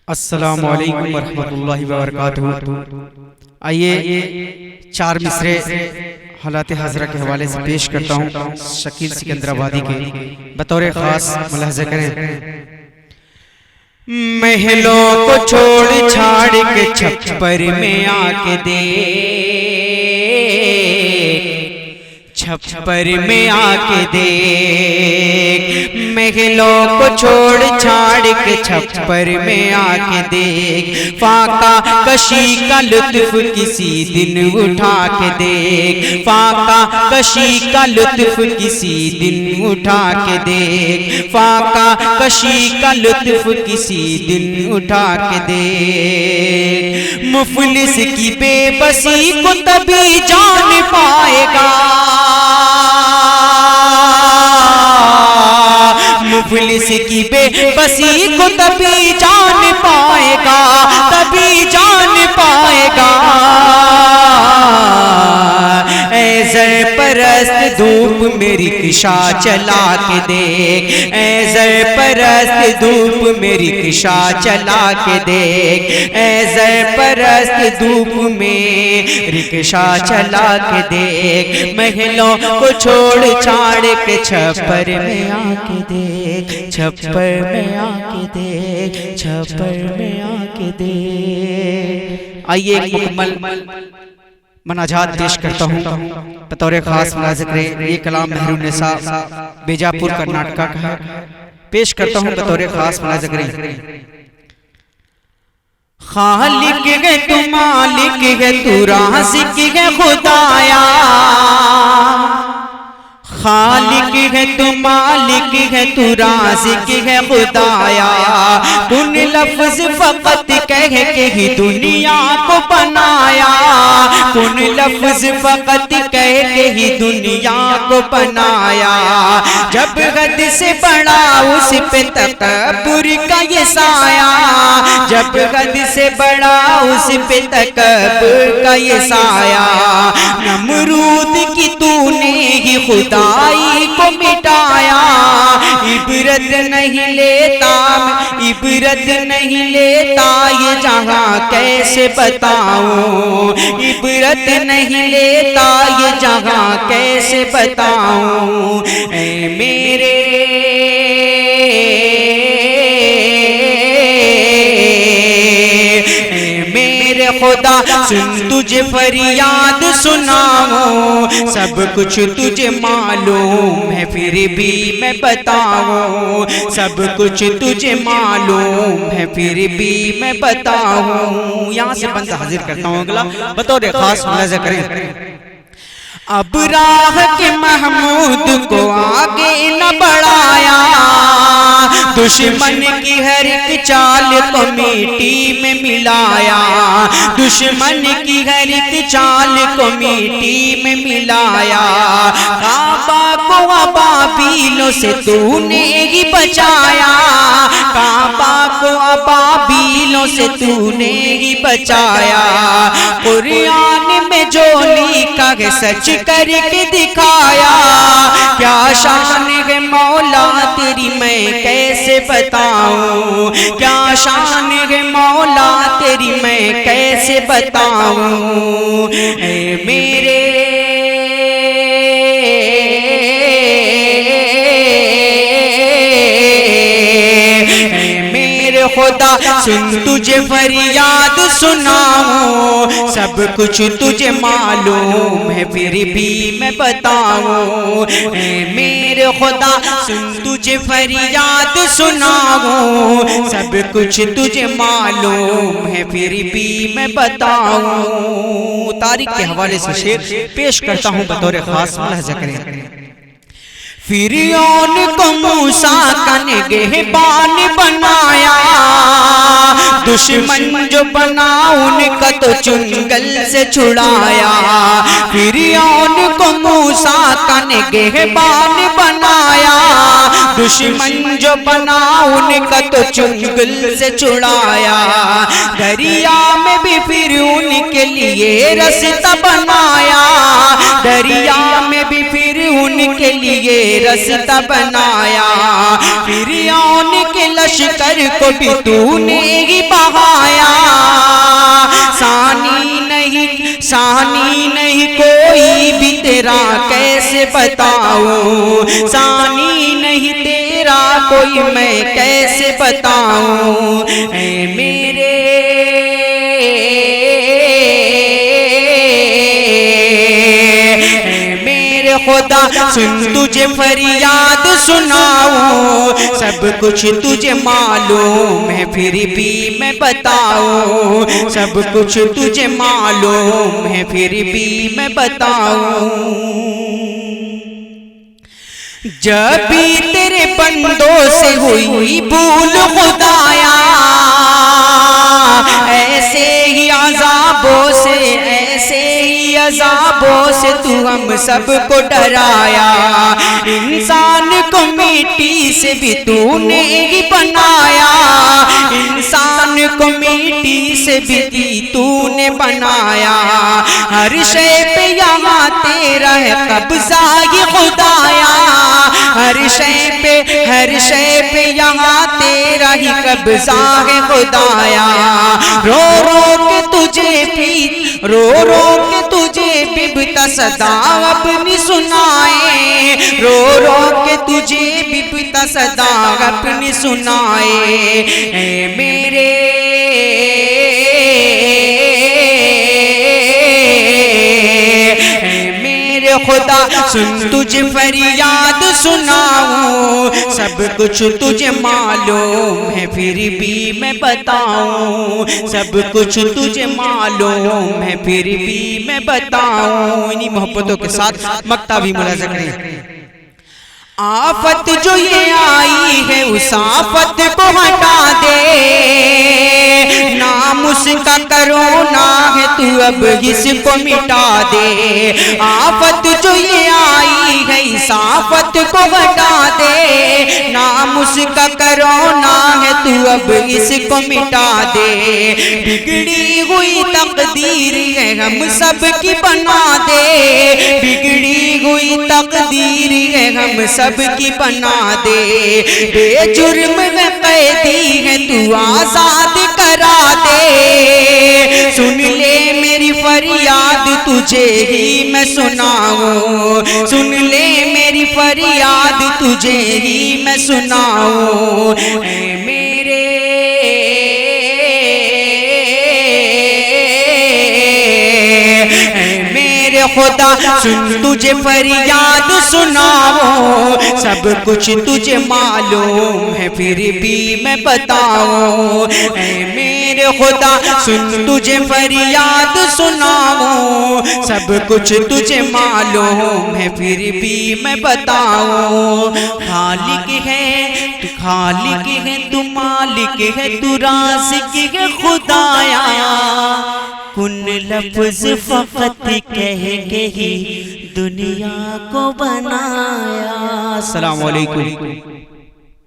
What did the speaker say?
السلام علیکم ورحمۃ اللہ وبرکاتہ۔ آئیے چار مصرے حالات حاضرہ کے حوالے سے پیش کرتا ہوں شکیل سکندر آبادی کے بطور خاص ملاحظہ کریں۔ محلوں کو چھوڑ چھاڑ کے چھپر میں آ کے دیکھ، چھپر میں آ کے دیکھ، محلوں کو چھوڑ چھاڑ کے چھپر میں آ کے دیکھ، فاقہ کشی کا لطف کسی دن اٹھا کے دیکھ، فاقہ کشی کا لطف کسی دن اٹھا کے دیکھ، فاقہ کشی کا لطف کسی دن اٹھا کے دیکھ۔ مفلس کی بے بسی کو تبھی جان پائے گا، مفلس کی بے بسی کو تبھی جان پائے گا، تبھی جان پائے گا۔ اے زر پرست دھوپ میری کشا چلا کے دیکھ، اے زر پرست دھوپ میری کشا چلا کے دیکھ، اے زر پرست دھوپ میری کشا چلا کے دیکھ، محلوں کو چھوڑ چھاڑ کے چھپر میں آ کے دیکھ، چھپر میں آ کے دیکھ، چھپر میں آ کے دیکھ۔ آئیے ایک مکمل مناجات پیش کرتا ہوں بطور خاص ملاحظہ کریں۔ یہ کلام مہر النساء بیجاپور کرناٹکا کا ہے، پیش کرتا ہوں بطور خاص ملاحظہ کریں۔ خالق ہے تو مالک ہے تو رازق ہے خدایا، خالق ہے تو مالک ہے تو رازق ہے خدایا، کن لفظ فقط کہہ کے ہی دنیا کو بنایا، کن لفظ فقط کہہ کے ہی دنیا کو بنایا، جب حد سے بڑا اس پہ تکبر کا یہ سایہ، جب حد سے بڑا اس پہ تکبر کا یہ سایہ، نمرود کی تو نے ہی خدائی کو مٹایا، عبرت نہیں لیتا عبرت نہیں لیتا یہ جہاں کیسے بتاؤں، عبرت نہیں لیتا یہ جہاں کیسے بتاؤں۔ اے میرے خدا سن تجھے فریاد سناؤں، سب کچھ تجھے معلوم ہے پھر بھی میں بتاؤں، سب کچھ تجھے معلوم ہے پھر بھی میں بتاؤں۔ یہاں سے بندہ حاضر کرتا ہوں اگلا بطور خاص ملاحظہ کریں۔ اب راہ کے محمود کو آگے نہ بڑھایا، دشمن کی ہر ایک چال کو مٹی میں ملایا، دشمن کی ہر ایک چال کو مٹی میں ملایا، کعبہ کو ابابیلوں سے تو نے ہی بچایا، کعبہ کو ابابیلوں سے تو نے ہی بچایا، قرآن میں جو لکھا ہے سچ کر کے دکھایا، کیا شان ہے مولا تیری میں کیسے بتاؤں، کیا شان ہے مولا تیری میں کیسے بتاؤں۔ اے میرے خدا سن تجھے فریاد سناؤں، سب کچھ تجھے معلوم ہے پھر بھی میں بتاؤں۔ اے میرے خدا سن تجھے فریاد سناؤں، سب کچھ تجھے معلوم ہے پھر بھی میں بتاؤں۔ تاریخ کے حوالے سے شعر پیش کرتا ہوں بطور خاص ملاحظہ کریں۔ فرعون کو موسیٰ کا نگہبان بنایا، دشمن جو بنا ان کا تو چنگل سے چھڑایا، فرعون کو موسیٰ کا نگہبان بنایا، دشمن جو بنا ان کا تو چنگل سے چھڑایا، دریا میں بھی فرعون کے لیے رستہ بنایا، دریا میں بھی فرعون ان کے لیے رستہ بنایا، فرعون کے لشکر کو بھی تو نے ہی بہایا، ثانی نہیں کوئی بھی تیرا کیسے بتاؤں، ثانی نہیں تیرا کوئی میں کیسے بتاؤں، اے میرے خدا سن تجھے فریاد سناؤں، سب کچھ تجھے معلوم ہے پھر بھی میں بتاؤں، سب کچھ تجھے معلوم ہے پھر بھی میں بتاؤں، جب بھی تیرے بندوں سے ہوئی بھول خدایا، ایسے ہی عذابوں سے تو ہم سب کو ڈرایا، انسان کو مٹی سے بھی تو نے ہی بنایا، انسان کو مٹی سے بھی تو نے بنایا، ہر شے پہ یہاں تیرا ہے قبضہ ہی خدایا، ہر شے پہ یہاں تیرا ہی قبضہ ہے خدایا، رو رو کے تجھے بتا صدا اپنی سنائے، رو رو کے تجھے بتا صدا اپنی سنائے، اے میرے خدا سن تجھے فریاد سناؤں، سب کچھ تجھے معلوم ہے پھر بھی میں بتاؤں، سب کچھ تجھے معلوم ہے پھر بھی میں بتاؤں، انہی محبتوں کے ساتھ مقطع بھی ملاحظہ کریں، آفت جو یہ آئی ہے اس آفت کو ہٹا دے، نام اس کا کرونا ہے تو اب اس کو مٹا دے، آفت جو یہ آئی ہے اس آفت کو ہٹا دے، نام اس کا کرونا ہے تو اب اس کو مٹا دے، بگڑی ہوئی تقدیر ہے ہم سب کی بنا دے، بگڑی ہوئی تقدیر ہے ہم سب کی بنا دے، بے جرم میں قیدی ہے تو آزاد کرا دے، سن لے میری فریاد تجھے ہی میں سناؤں، سن لے میری فریاد تجھے ہی میں سناؤں، اے میرے خدا سن تجھے فریاد سناؤں، سب کچھ تجھے معلوم ہے پھر بھی میں بتاؤں، اے میرے خدا سن تجھے فریاد سناؤں، سب کچھ تجھے معلوم ہے پھر بھی میں بتاؤں، خالق ہے تو مالک ہے تو رازق ہے خدایا، کن لفظ فقط کہہ کے ہی دنیا کو بنایا۔ السلام علیکم۔